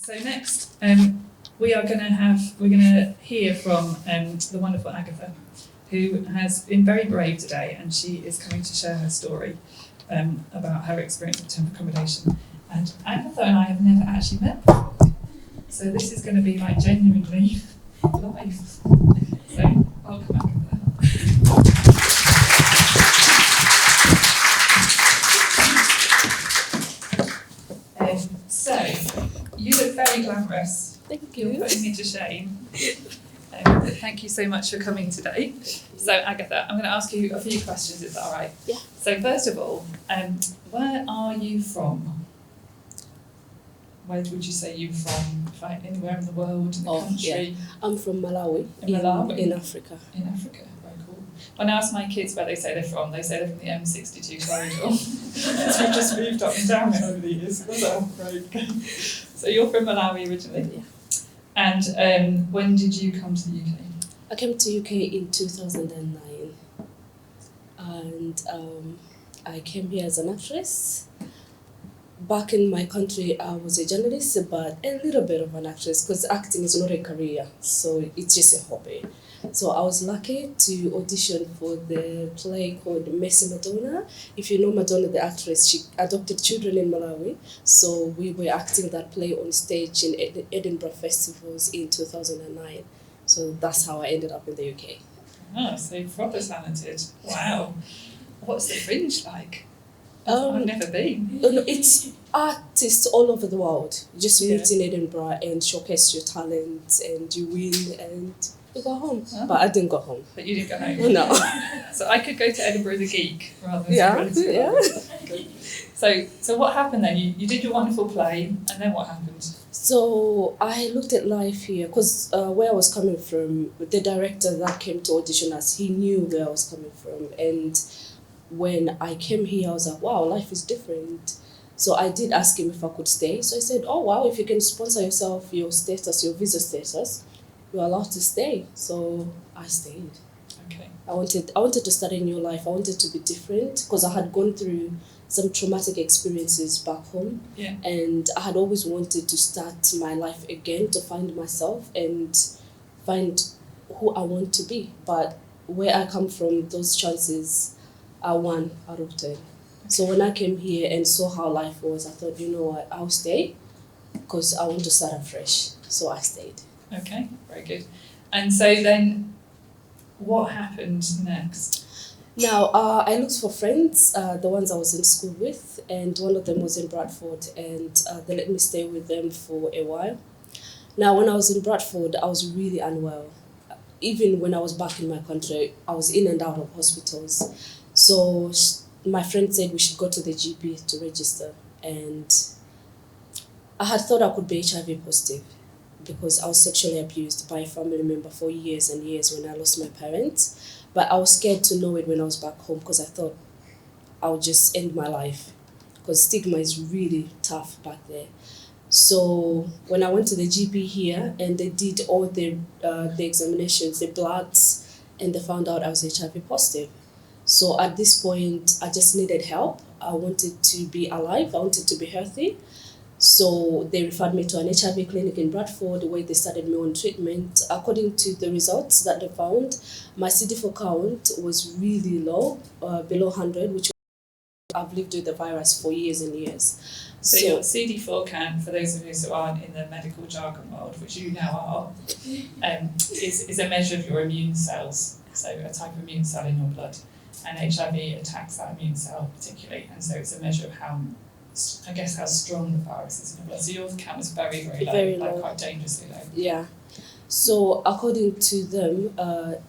So next, we're going to hear from the wonderful Agatha, who has been very brave today, and she is coming to share her story about her experience of temporary accommodation. And Agatha and I have never actually met before, so this is going to be like genuinely live. So welcome, Agatha. So, you look very glamorous. Thank you. You're putting me to shame. But thank you so much for coming today. So, Agatha, I'm going to ask you a few questions, is that all right? Yeah. So, first of all, where are you from? Where would you say you're from? Like anywhere in the world, in the country? Yeah. I'm from Malawi, in Africa. In Africa, very cool. When I ask my kids where they say they're from the M62 corridor. So we've just moved up and down it over the years. So, great. So you're from Malawi originally? Yeah. And when did you come to the UK? I came to UK in 2009, and I came here as an actress. Back in my country, I was a journalist, but a little bit of an actress, because acting is not a career, so it's just a hobby. So I was lucky to audition for the play called Messi Madonna. If you know Madonna, the actress, she adopted children in Malawi. So we were acting that play on stage in the Edinburgh festivals in 2009. So that's how I ended up in the UK. Oh, so proper talented. Wow. What's the Fringe like? I've never been. It's artists all over the world. You just meet in Edinburgh and showcase your talent, and you win, and you go home. Oh. But I didn't go home. But you didn't go home? No. So I could go to Edinburgh as a geek rather than So what happened then? You did your wonderful play, and then what happened? So I looked at life here, because where I was coming from, the director that came to audition us, he knew where I was coming from. And when I came here, I was like, wow, life is different. So I did ask him if I could stay. So I said, oh, wow, if you can sponsor yourself, your status, your visa status, you're allowed to stay. So I stayed. Okay. I wanted to start a new life. I wanted to be different, because I had gone through some traumatic experiences back home. Yeah. And I had always wanted to start my life again, to find myself and find who I want to be. But where I come from, those chances are 1 out of 10. So when I came here and saw how life was, I thought, you know what, I'll stay, because I want to start afresh. So I stayed. Okay, very good. And so then, what happened next? Now, I looked for friends, the ones I was in school with, and one of them was in Bradford, and they let me stay with them for a while. Now, when I was in Bradford, I was really unwell. Even when I was back in my country, I was in and out of hospitals. So my friend said we should go to the GP to register, and I had thought I could be HIV positive, because I was sexually abused by a family member for years and years when I lost my parents. But I was scared to know it when I was back home, because I thought I would just end my life, because stigma is really tough back there. So when I went to the GP here, and they did all the examinations, the bloods, and they found out I was HIV positive. So at this point, I just needed help. I wanted to be alive. I wanted to be healthy. So they referred me to an HIV clinic in Bradford, where they started me on treatment. According to the results that they found, my CD4 count was really low, below 100, which I've lived with the virus for years and years. So your CD4 count, for those of us who aren't in the medical jargon world, which you now are, is a measure of your immune cells. So a type of immune cell in your blood. And HIV attacks that immune cell particularly, and so it's a measure of how strong the virus is in the blood. So your count was very, very low, quite dangerously low. Yeah. So according to them,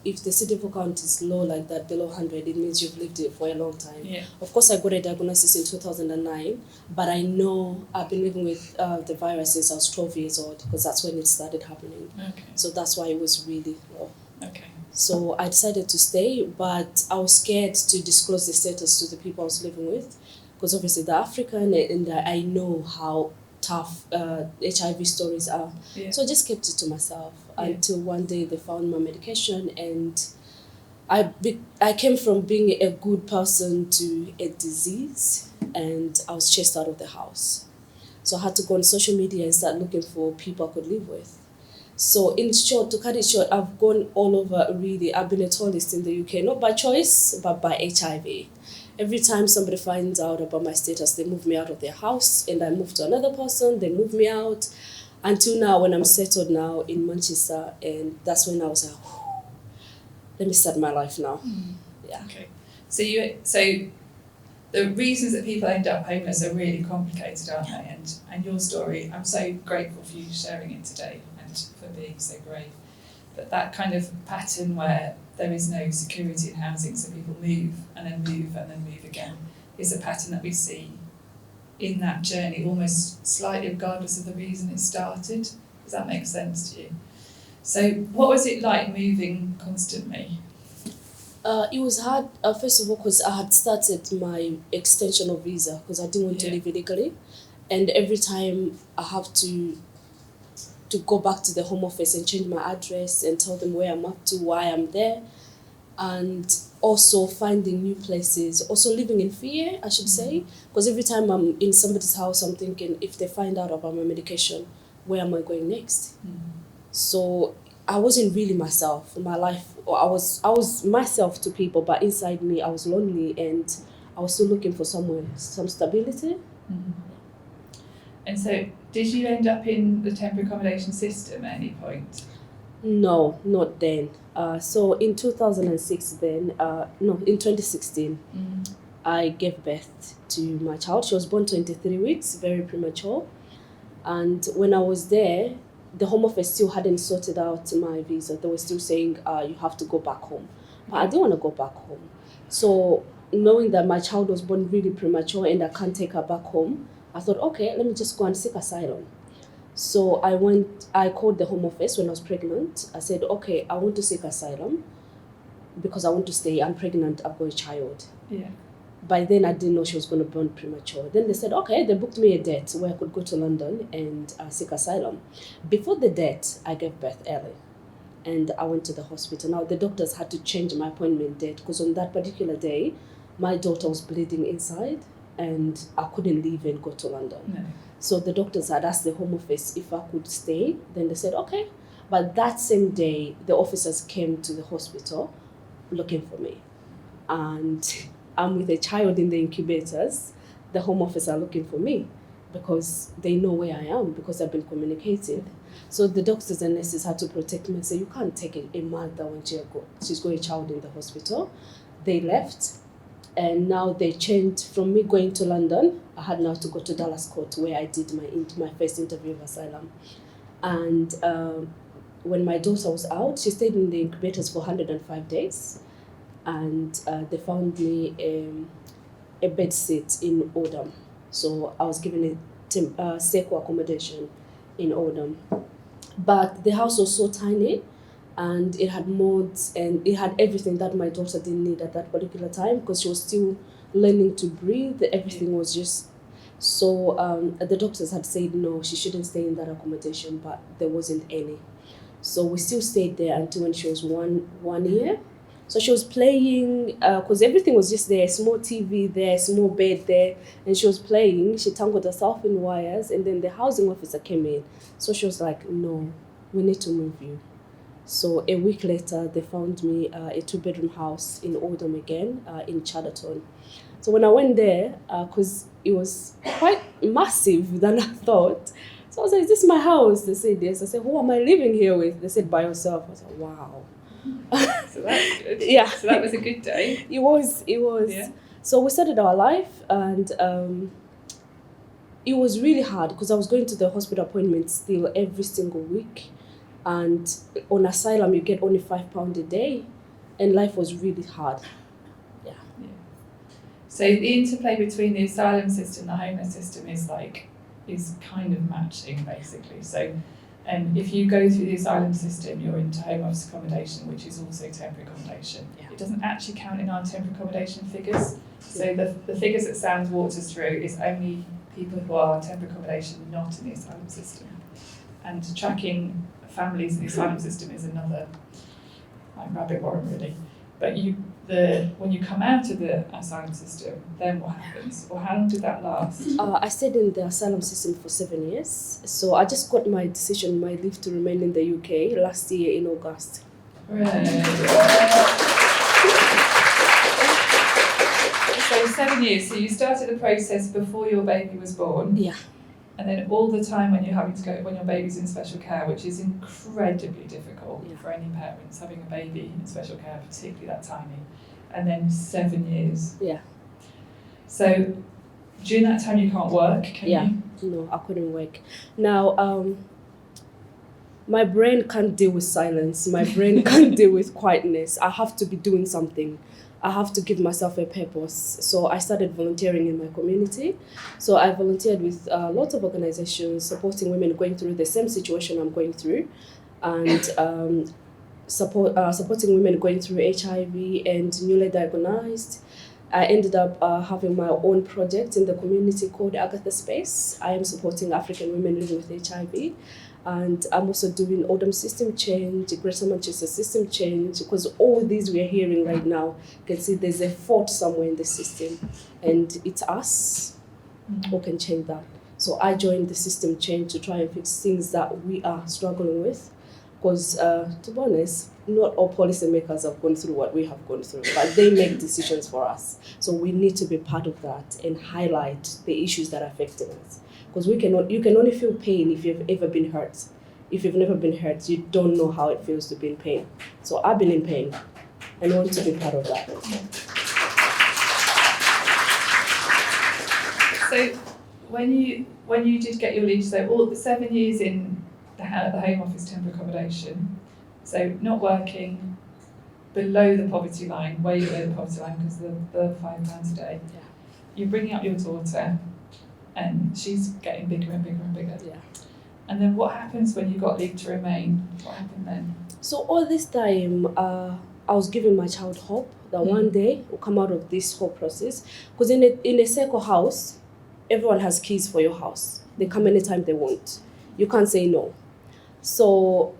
if the CD4 count is low like that, below 100, it means you've lived it for a long time. Yeah. Of course, I got a diagnosis in 2009, but I know I've been living with the virus since I was 12 years old, because that's when it started happening. Okay. So that's why it was really low. Okay. So I decided to stay, but I was scared to disclose the status to the people I was living with, because obviously they're African, and I know how tough HIV stories are. Yeah. So I just kept it to myself until one day they found my medication, and I came from being a good person to a disease, and I was chased out of the house. So I had to go on social media and start looking for people I could live with. So in short, to cut it short, I've gone all over really. I've been a tourist in the UK, not by choice, but by HIV. Every time somebody finds out about my status, they move me out of their house and I move to another person, they move me out. Until now, when I'm settled now in Manchester, and that's when I was like, let me start my life now. Yeah. Okay. So the reasons that people end up homeless are really complicated, aren't they? And your story, I'm so grateful for you sharing it today and for being so brave. But that kind of pattern where there is no security in housing, so people move and then move and then move again, is a pattern that we see in that journey, almost slightly regardless of the reason it started. Does that make sense to you? So what was it like moving constantly? It was hard, first of all, because I had started my extension of visa because I didn't want to live illegally. And every time I have to go back to the Home Office and change my address and tell them where I'm up to, why I'm there. And also finding new places, also living in fear, I should say. Because every time I'm in somebody's house, I'm thinking, if they find out about my medication, where am I going next? So I wasn't really myself. My life, I was myself to people, but inside me, I was lonely and I was still looking for somewhere, some stability. And so, did you end up in the temporary accommodation system at any point? No, not then. So in 2006 then, in 2016, I gave birth to my child. She was born 23 weeks, very premature. And when I was there, the Home Office still hadn't sorted out my visa. They were still saying, you have to go back home. But I didn't want to go back home. So knowing that my child was born really premature and I can't take her back home, I thought, okay, let me just go and seek asylum. So I called the Home Office when I was pregnant. I said, okay, I want to seek asylum because I want to stay. I'm pregnant, I've got a child. Yeah. By then, I didn't know she was going to born premature. Then they said, okay, they booked me a date where I could go to London and seek asylum. Before the date, I gave birth early and I went to the hospital. Now, the doctors had to change my appointment date because on that particular day, my daughter was bleeding inside and I couldn't leave and go to London. No. So the doctors had asked the Home Office if I could stay. Then they said, okay. But that same day, the officers came to the hospital looking for me. And I'm with a child in the incubators. The Home Office are looking for me because they know where I am because I've been communicated. So the doctors and nurses had to protect me and say, you can't take a mother when she's got a child in the hospital. They left. And now they changed from me going to London. I had now to go to Dallas Court where I did my first interview of asylum. And when my daughter was out, she stayed in the incubators for 105 days. And they found me a bed sit in Oldham. So I was given a SECO accommodation in Oldham. But the house was so tiny and it had mods and it had everything that my daughter didn't need at that particular time because she was still learning to breathe. Everything was just... So the doctors had said no, she shouldn't stay in that accommodation, but there wasn't any. So we still stayed there until when she was one year. So she was playing, because everything was just there, small TV there, small bed there, and she was playing. She tangled herself in wires, and then the housing officer came in. So she was like, no, we need to move you. So a week later, they found me a 2-bedroom house in Oldham again, in Chadderton. So when I went there, because it was quite massive than I thought, so I was like, is this my house? They said yes. I said, who am I living here with? They said, by yourself. I was like, wow. So that's good. Yeah. So that was a good day. It was. Yeah. So we started our life and it was really hard because I was going to the hospital appointments still every single week. And on asylum, you get only £5 a day. And life was really hard. Yeah. So the interplay between the asylum system and the homeless system is kind of matching, basically. So if you go through the asylum system, you're into home office accommodation, which is also temporary accommodation. Yeah. It doesn't actually count in our temporary accommodation figures. So the figures that SAWN walked us through is only people who are on temporary accommodation, not in the asylum system. And tracking families in the asylum system is another rabbit warren, really. But when you come out of the asylum system, then what happens? Or how long did that last? I stayed in the asylum system for 7 years. So I just got my decision, my leave to remain in the UK last year in August. Right. So 7 years. So you started the process before your baby was born. Yeah. And then all the time when you're having to go, when your baby's in special care, which is incredibly difficult for any parents, having a baby in special care, particularly that tiny. And then 7 years. Yeah. So during that time you can't work, can you? No, I couldn't work. Now, my brain can't deal with silence. My brain can't deal with quietness. I have to be doing something. I have to give myself a purpose. So I started volunteering in my community. So I volunteered with lots of organizations supporting women going through the same situation I'm going through, and supporting women going through HIV and newly diagnosed. I ended up having my own project in the community called Agatha Space. I am supporting African women living with HIV. And I'm also doing Oldham system change, Greater Manchester system change, because all these we're hearing right now, you can see there's a fault somewhere in the system, and it's us who can change that. So I joined the system change to try and fix things that we are struggling with, because to be honest, not all policymakers have gone through what we have gone through, but they make decisions for us. So we need to be part of that and highlight the issues that are affecting us. Because you can only feel pain if you've ever been hurt. If you've never been hurt, you don't know how it feels to be in pain. So I've been in pain and want to be part of that. So when you did get your leave, so all the 7 years in the Home Office temporary accommodation, so not working, below the poverty line, way below the poverty line because of the £5 a day. Yeah. You're bringing up your daughter, and she's getting bigger and bigger and bigger. Yeah. And then what happens when you got leave to remain? What happened then? So all this time, I was giving my child hope that one day we'll come out of this whole process. Because in a circle house, everyone has keys for your house. They come anytime they want. You can't say no. So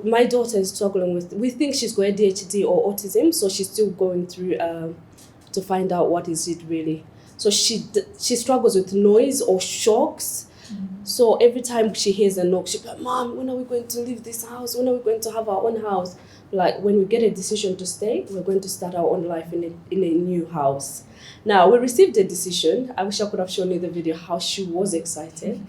my daughter is struggling with, we think she's got ADHD or autism, so she's still going through to find out what is it really. So she struggles with noise or shocks. So every time she hears a knock, she's like, "Mom, when are we going to leave this house? When are we going to have our own house?" Like when we get a decision to stay, we're going to start our own life in a new house. Now, we received a decision. I wish I could have shown you the video, how she was excited.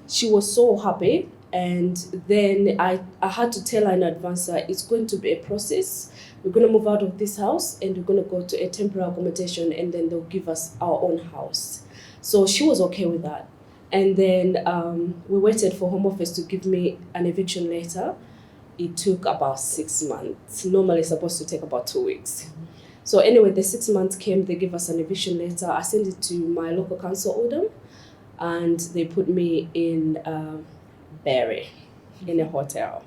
She was so happy. And then I had to tell her in advance that it's going to be a process. We're going to move out of this house and we're going to go to a temporary accommodation, and then they'll give us our own house. So she was okay with that. And then we waited for Home Office to give me an eviction letter. It took about 6 months. Normally it's supposed to take about 2 weeks. So anyway, the 6 months came, they gave us an eviction letter. I sent it to my local council, Oldham, and they put me in Phiri, in a hotel.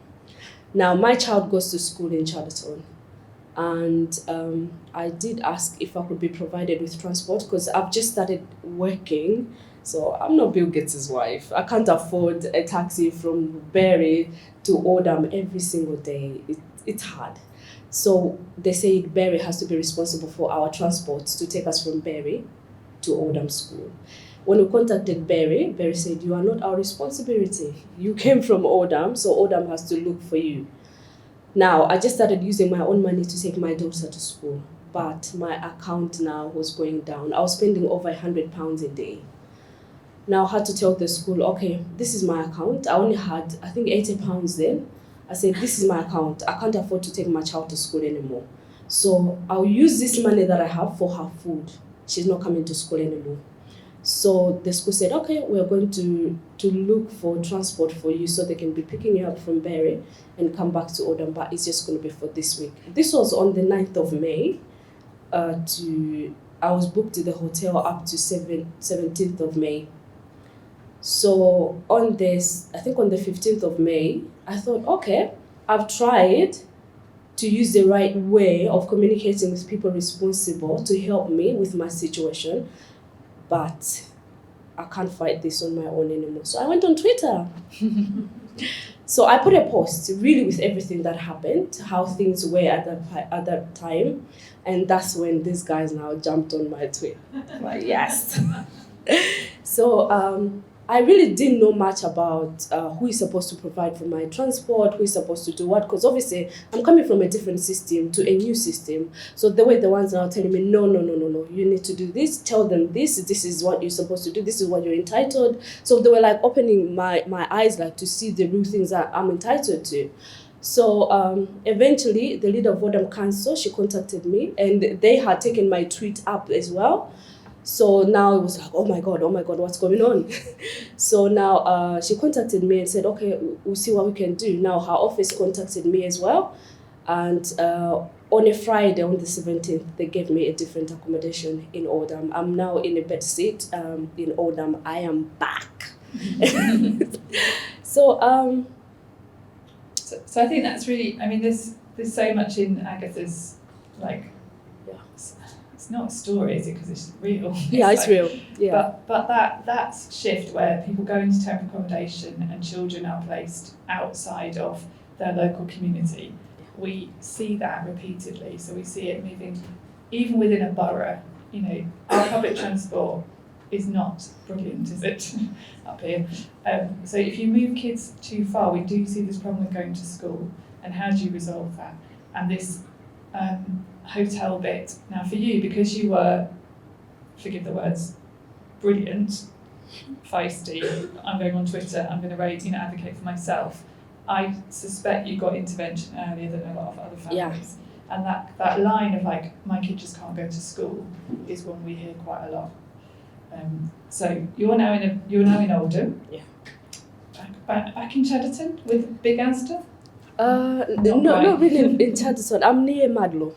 Now, my child goes to school in Chatterton, and I did ask if I could be provided with transport because I've just started working, so I'm not Bill Gates' wife. I can't afford a taxi from Phiri to Oldham every single day. It's hard. So they say Phiri has to be responsible for our transport to take us from Phiri to Oldham school. When we contacted Phiri said, "You are not our responsibility. You came from Oldham, so Oldham has to look for you." Now, I just started using my own money to take my daughter to school, but my account now was going down. I was spending over £100 a day. Now I had to tell the school, okay, this is my account. I only had, I think, £80 then. I said, this is my account. I can't afford to take my child to school anymore. So I'll use this money that I have for her food. She's not coming to school anymore. So the school said, okay, we're going to look for transport for you so they can be picking you up from Phiri and come back to Oldham, but it's just going to be for this week. This was on the 9th of May. I was booked to the hotel up to 17th of May. So on this, I think on the 15th of May, I thought, okay, I've tried to use the right way of communicating with people responsible to help me with my situation, but I can't fight this on my own anymore. So I went on Twitter So I put a post really with everything that happened, how things were at that time. And that's when these guys now jumped on my tweet. Like, yes. So I really didn't know much about who is supposed to provide for my transport, who is supposed to do what, because obviously I'm coming from a different system to a new system. So they were the ones now telling me, no, you need to do this, tell them this is what you're supposed to do, this is what you're entitled. So they were like opening my eyes like to see the real things that I'm entitled to. So eventually the leader of Oldham Council, she contacted me, and they had taken my tweet up as well. So now it was like, oh my God, what's going on? So now she contacted me and said, okay, we'll see what we can do. Now her office contacted me as well. And on a Friday, on the 17th, they gave me a different accommodation in Oldham. I'm now in a bed seat in Oldham. I am back. So I think that's really, I mean, there's so much in Agatha's, like, it's not a story, is it? Because it's real. It's real. Yeah. But that shift where people go into temporary accommodation and children are placed outside of their local community, we see that repeatedly. So we see it moving, even within a borough. You know, our public transport is not brilliant, is it, up here? So if you move kids too far, we do see this problem with going to school. And how do you resolve that? And this hotel bit. Now for you, because you were, forgive the words, brilliant, feisty, I'm going on Twitter, I'm going to advocate for myself, I suspect you got intervention earlier than a lot of other families. Yeah. And that line of like, my kid just can't go to school is one we hear quite a lot. So you're now in Oldham. Yeah. Back in Chedderton with Big Asda? Not really in Chedderton. I'm near Madlow.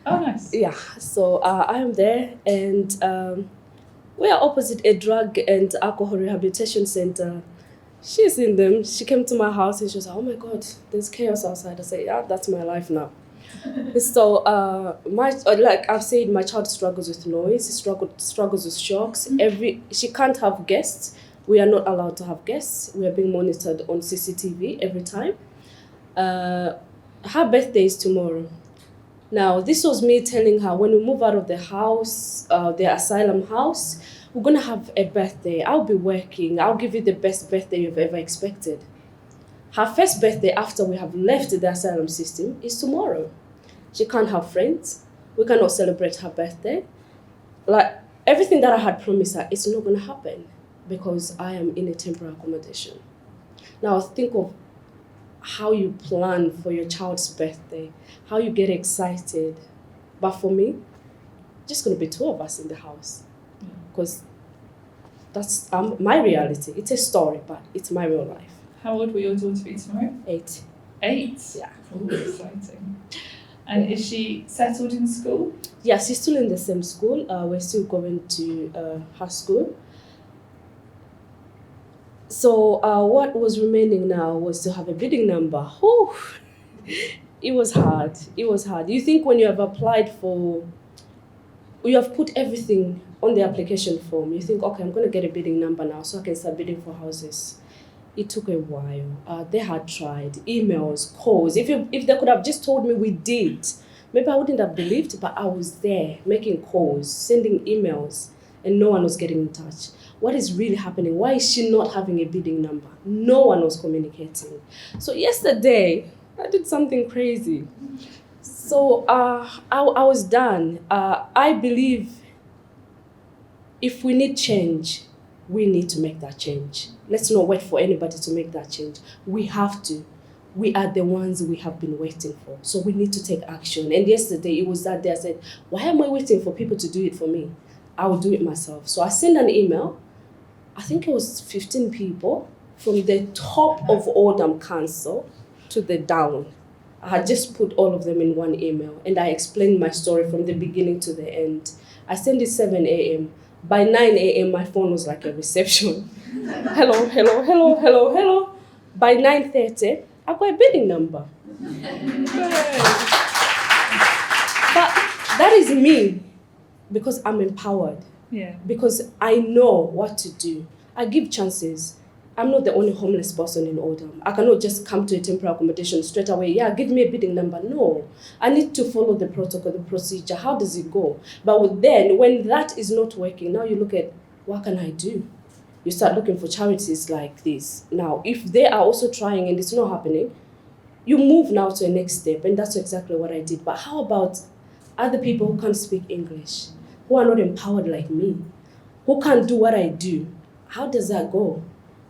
Oh, nice. Yeah, so I am there, and we are opposite a drug and alcohol rehabilitation center. She's in them. She came to my house and she was like, oh my God, there's chaos outside. I said, yeah, that's my life now. So like I've said, my child struggles with noise, struggles with shocks. She can't have guests. We are not allowed to have guests. We are being monitored on CCTV every time. Her birthday is tomorrow. Now, this was me telling her, when we move out of the house, the asylum house, we're going to have a birthday. I'll be working. I'll give you the best birthday you've ever expected. Her first birthday after we have left the asylum system is tomorrow. She can't have friends. We cannot celebrate her birthday. Like, everything that I had promised her, it's not going to happen because I am in a temporary accommodation. Now, think of how you plan for your child's birthday, how you get excited. But for me, just going to be two of us in the house because that's my reality. It's a story, but it's my real life. How old will your daughter be tomorrow? 8. 8? Yeah. Oh, exciting. And is she settled in school? Yeah, she's still in the same school. We're still going to her school. So what was remaining now was to have a bidding number. Whew. It was hard. You think when you have applied you have put everything on the application form, you think, okay, I'm going to get a bidding number now so I can start bidding for houses. It took a while. They had tried, emails, calls. If they could have just told me we did, maybe I wouldn't have believed, but I was there making calls, sending emails, and no one was getting in touch. What is really happening? Why is she not having a bidding number? No one was communicating. So yesterday, I did something crazy. So I was done. I believe if we need change, we need to make that change. Let's not wait for anybody to make that change. We have to. We are the ones we have been waiting for. So we need to take action. And yesterday, it was that day I said, why am I waiting for people to do it for me? I will do it myself. So I sent an email. I think it was 15 people from the top of Oldham Council to the down. I had just put all of them in one email and I explained my story from the beginning to the end. I sent it 7 a.m. By 9 a.m. my phone was like a reception. Hello. By 9:30, I got a bidding number. But that is me because I'm empowered. Yeah. Because I know what to do. I give chances. I'm not the only homeless person in Oldham. I cannot just come to a temporary accommodation straight away. Yeah, give me a bidding number. No, I need to follow the protocol, the procedure. How does it go? But then when that is not working, now you look at, what can I do? You start looking for charities like this. Now, if they are also trying and it's not happening, you move now to a next step, and that's exactly what I did. But how about other people who can't speak English, who are not empowered like me, who can't do what I do? How does that go?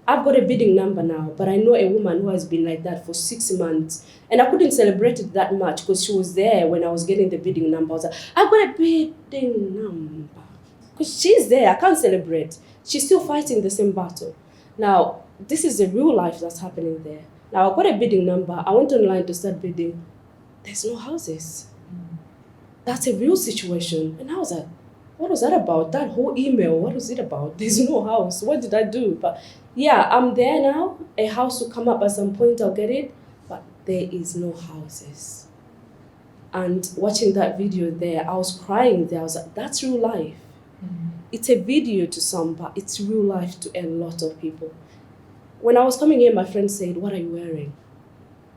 I've got a bidding number now, but I know a woman who has been like that for 6 months, and I couldn't celebrate it that much because she was there when I was getting the bidding number. I was like, I've got a bidding number. Because she's there, I can't celebrate. She's still fighting the same battle. Now, this is the real life that's happening there. Now, I've got a bidding number. I went online to start bidding. There's no houses. That's a real situation. And I was like, what was that about? That whole email, what was it about? There's no house. What did I do? But yeah, I'm there now. A house will come up at some point, I'll get it. But there is no houses. And watching that video there, I was crying there. I was like, that's real life. It's a video to some, but it's real life to a lot of people. When I was coming here, my friend said, what are you wearing?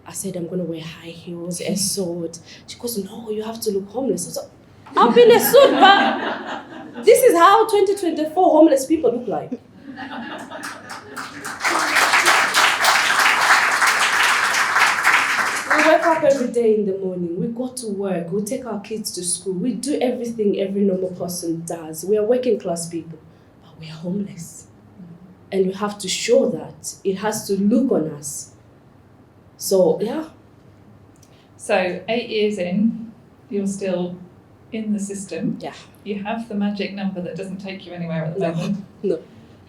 I said, I'm going to wear high heels, a sword. She goes, no, you have to look homeless. I was like, I've been a suit, but this is how 2024 homeless people look like. We wake up every day in the morning. We go to work. We take our kids to school. We do everything every normal person does. We are working class people, but we are homeless. And we have to show that. It has to look on us. So, yeah. So 8 years in, you're still in the system. Yeah. You have the magic number that doesn't take you anywhere at the moment. No.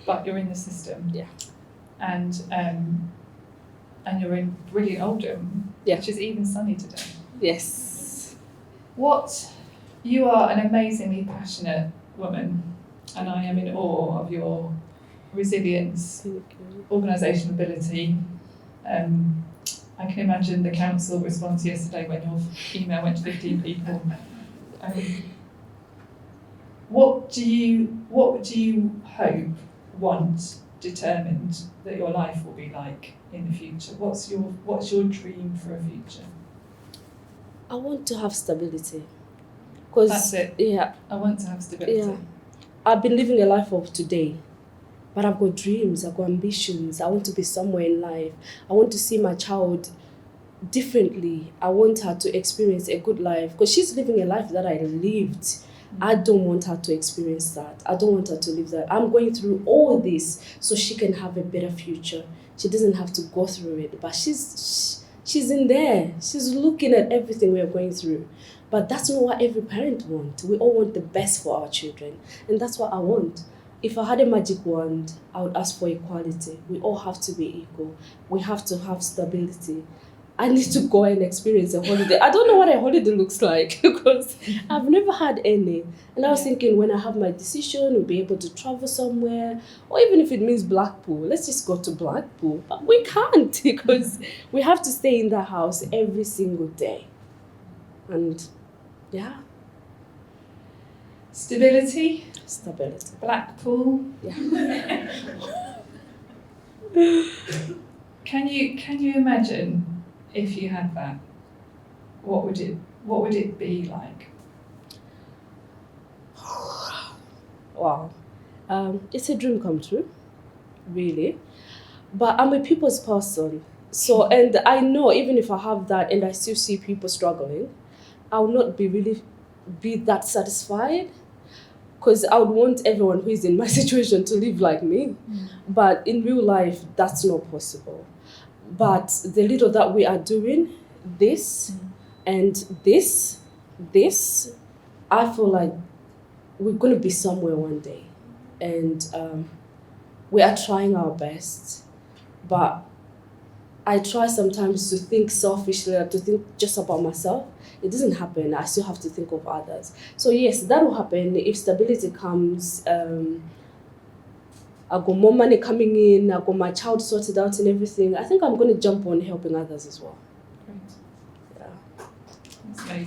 But you're in the system. Yeah. And you're in brilliant Oldham, Yeah. which is even sunny today. Yes. You are an amazingly passionate woman, and I am in awe of your resilience, organisation ability. I can imagine the council response yesterday when your email went to 15 people. What do you hope, want, determined that your life will be like in the future? What's your dream for a future? I want to have stability. That's it. Yeah. I want to have stability. Yeah. I've been living a life of today, but I've got dreams, I've got ambitions. I want to be somewhere in life. I want to see my child differently. I want her to experience a good life because she's living a life that I lived. I don't want her to experience that. I don't want her to live that. I'm going through all this so she can have a better future. She doesn't have to go through it, but she's in there. She's looking at everything we are going through. But that's not what every parent wants. We all want the best for our children, and that's what I want. If I had a magic wand, I would ask for equality. We all have to be equal. We have to have stability. I need to go and experience a holiday. I don't know what a holiday looks like because I've never had any. And I was thinking when I have my decision, we'll be able to travel somewhere, or even if it means Blackpool, let's just go to Blackpool. But we can't because we have to stay in the house every single day. And yeah. Stability. Blackpool. Yeah. Can you imagine if you had that? What would it be like? Wow. It's a dream come true, really. But I'm a people's person. So, and I know even if I have that and I still see people struggling, I will not be that satisfied. Because I would want everyone who is in my situation to live like me. But in real life, that's not possible. But the little that we are doing, this and this, I feel like we're going to be somewhere one day. And we are trying our best. But I try sometimes to think selfishly, to think just about myself. It doesn't happen. I still have to think of others. So yes, that will happen if stability comes. I got more money coming in. I got my child sorted out and everything. I think I'm going to jump on helping others as well. Great. Yeah. That's amazing.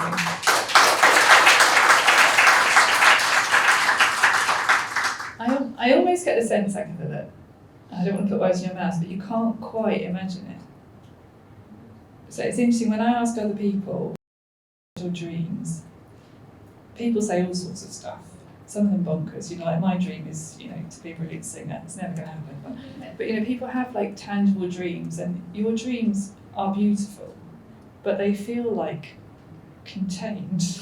I almost get the sense, Agatha, that I don't want to put words in your mouth, but you can't quite imagine it. So it's interesting, when I ask other people your dreams, people say all sorts of stuff. Some of them bonkers, like my dream is, to be a brilliant singer. It's never going to happen. But people have like tangible dreams, and your dreams are beautiful, but they feel like contained.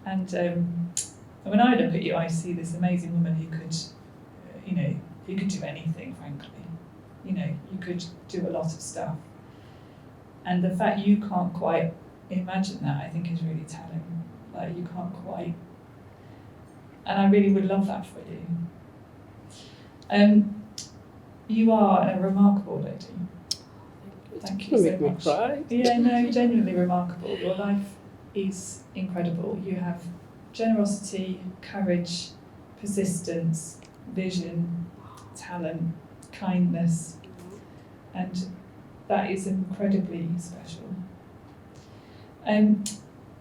And when I look at you, I see this amazing woman who could, you could do anything, frankly. You could do a lot of stuff. And the fact you can't quite imagine that, I think, is really telling. Like, you can't quite. And I really would love that for you. You are a remarkable lady. Thank you so much. Cry. Yeah, no, genuinely remarkable. Your life is incredible. You have generosity, courage, persistence, vision, talent, kindness, and that is incredibly special.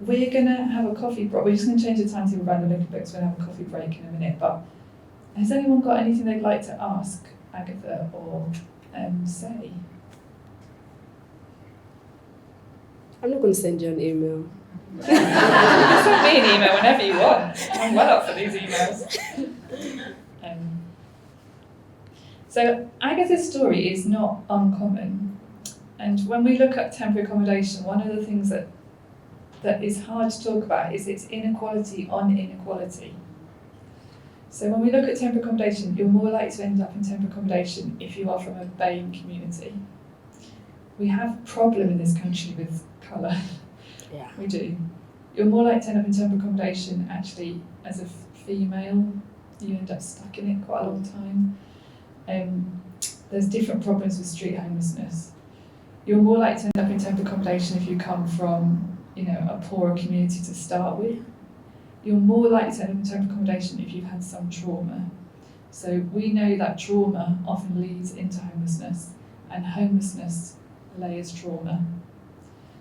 We're going to have a coffee break. We're just going to change the timetable around a little bit, so we're going to have a coffee break in a minute. But has anyone got anything they'd like to ask Agatha or say? I'm not going to send you an email. You can send me an email whenever you want. I'm well up for these emails. So Agatha's story is not uncommon. And when we look at temporary accommodation, one of the things that is hard to talk about is its inequality on inequality. So when we look at temporary accommodation, you're more likely to end up in temporary accommodation if you are from a BAME community. We have a problem in this country with colour. Yeah. We do. You're more likely to end up in temporary accommodation actually as a female. You end up stuck in it quite a long time. There's different problems with street homelessness. You're more likely to end up in temporary accommodation if you come from a poorer community to start with. You're more likely to end up in temporary accommodation if you've had some trauma. So we know that trauma often leads into homelessness, and homelessness layers trauma.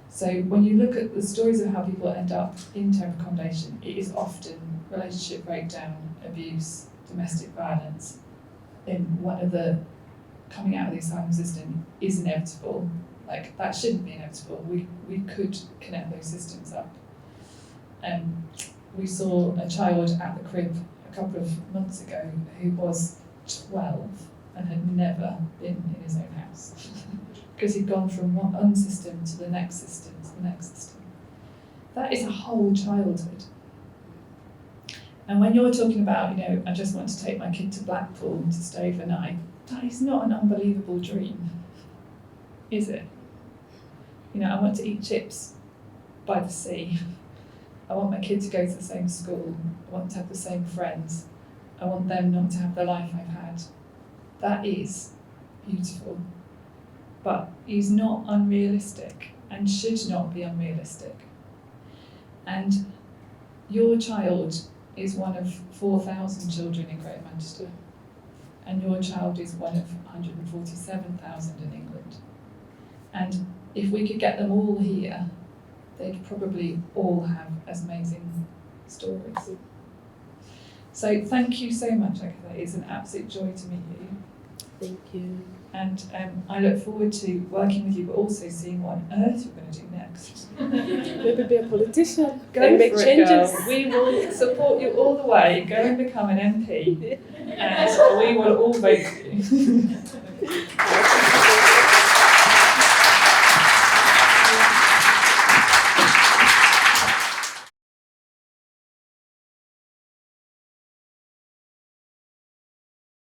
So when you look at the stories of how people end up in temporary accommodation, it is often relationship breakdown, abuse, domestic violence. And one of the coming out of the asylum system is inevitable. Like, that shouldn't be inevitable. We could connect those systems up. We saw a child at the crib a couple of months ago who was 12 and had never been in his own house because he'd gone from one system to the next system to the next system. That is a whole childhood. And when you're talking about, I just want to take my kid to Blackpool to stay overnight, that is not an unbelievable dream, is it? I want to eat chips by the sea. I want my kid to go to the same school. I want to have the same friends. I want them not to have the life I've had. That is beautiful, but is not unrealistic and should not be unrealistic. And your child is one of 4,000 children in Greater Manchester, and your child is one of 147,000 in England. And if we could get them all here, they'd probably all have as amazing stories. So thank you so much, Agatha. It's an absolute joy to meet you. Thank you. And I look forward to working with you, but also seeing what on earth you're going to do next. Maybe be a politician. Go and for make changes. Girl. We will support you all the way. Go and become an MP, and we will all vote for you.